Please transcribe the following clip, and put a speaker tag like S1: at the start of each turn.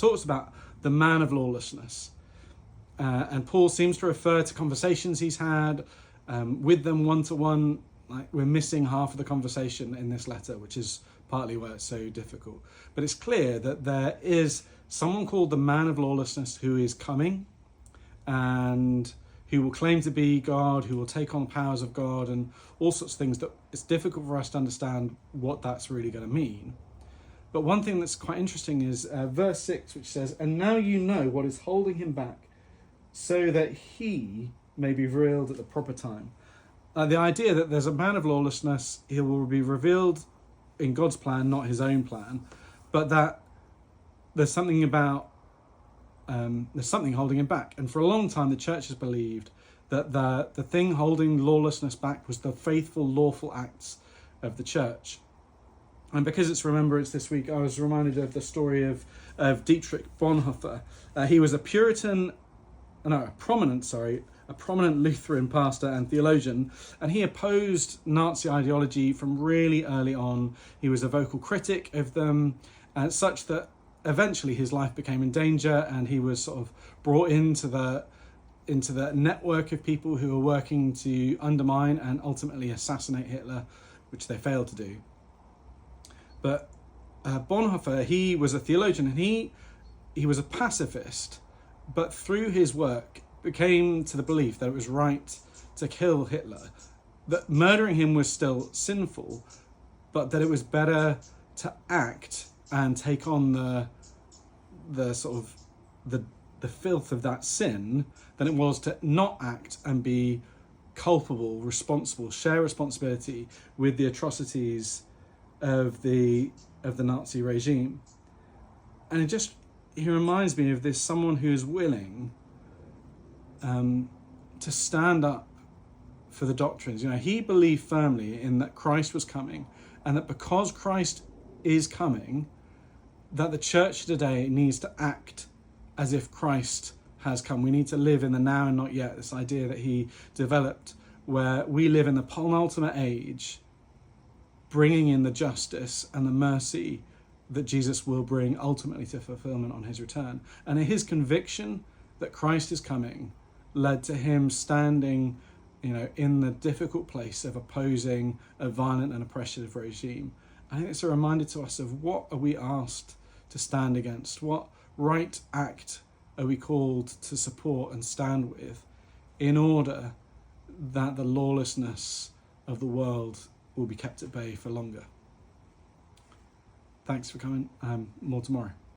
S1: talks about the man of lawlessness. And Paul seems to refer to conversations he's had with them one-to-one. Like, we're missing half of the conversation in this letter, which is partly why it's so difficult. But it's clear that there is someone called the man of lawlessness who is coming, and who will claim to be God, who will take on the powers of God, and all sorts of things that it's difficult for us to understand what that's really going to mean. But one thing that's quite interesting is verse 6, which says, "And now you know what is holding him back, so that he may be revealed at the proper time." The idea that there's a man of lawlessness, he will be revealed in God's plan, not his own plan, but that there's something about there's something holding him back. And for a long time, the church has believed that the thing holding lawlessness back was the faithful, lawful acts of the church. And because it's Remembrance this week, I was reminded of the story of Dietrich Bonhoeffer. He was a prominent Lutheran pastor and theologian, and he opposed Nazi ideology from really early on. He was a vocal critic of them, such that eventually his life became in danger, and he was sort of brought into the network of people who were working to undermine and ultimately assassinate Hitler, which they failed to do. But Bonhoeffer, he was a theologian, and he was a pacifist, but through his work became to the belief that it was right to kill Hitler, that murdering him was still sinful, but that it was better to act and take on the sort of the filth of that sin than it was to not act and be culpable, responsible, share responsibility with the atrocities of the Nazi regime. And he reminds me of this, someone who's willing to stand up for the doctrines. He believed firmly in that Christ was coming, and that because Christ is coming, that the church today needs to act as if Christ has come. We need to live in the now and not yet, this idea that he developed, where we live in the penultimate age, bringing in the justice and the mercy that Jesus will bring ultimately to fulfillment on his return. And his conviction that Christ is coming led to him standing, in the difficult place of opposing a violent and oppressive regime. I think it's a reminder to us of what are we asked to stand against, what right act are we called to support and stand with, in order that the lawlessness of the world will be kept at bay for longer. Thanks for coming. More tomorrow.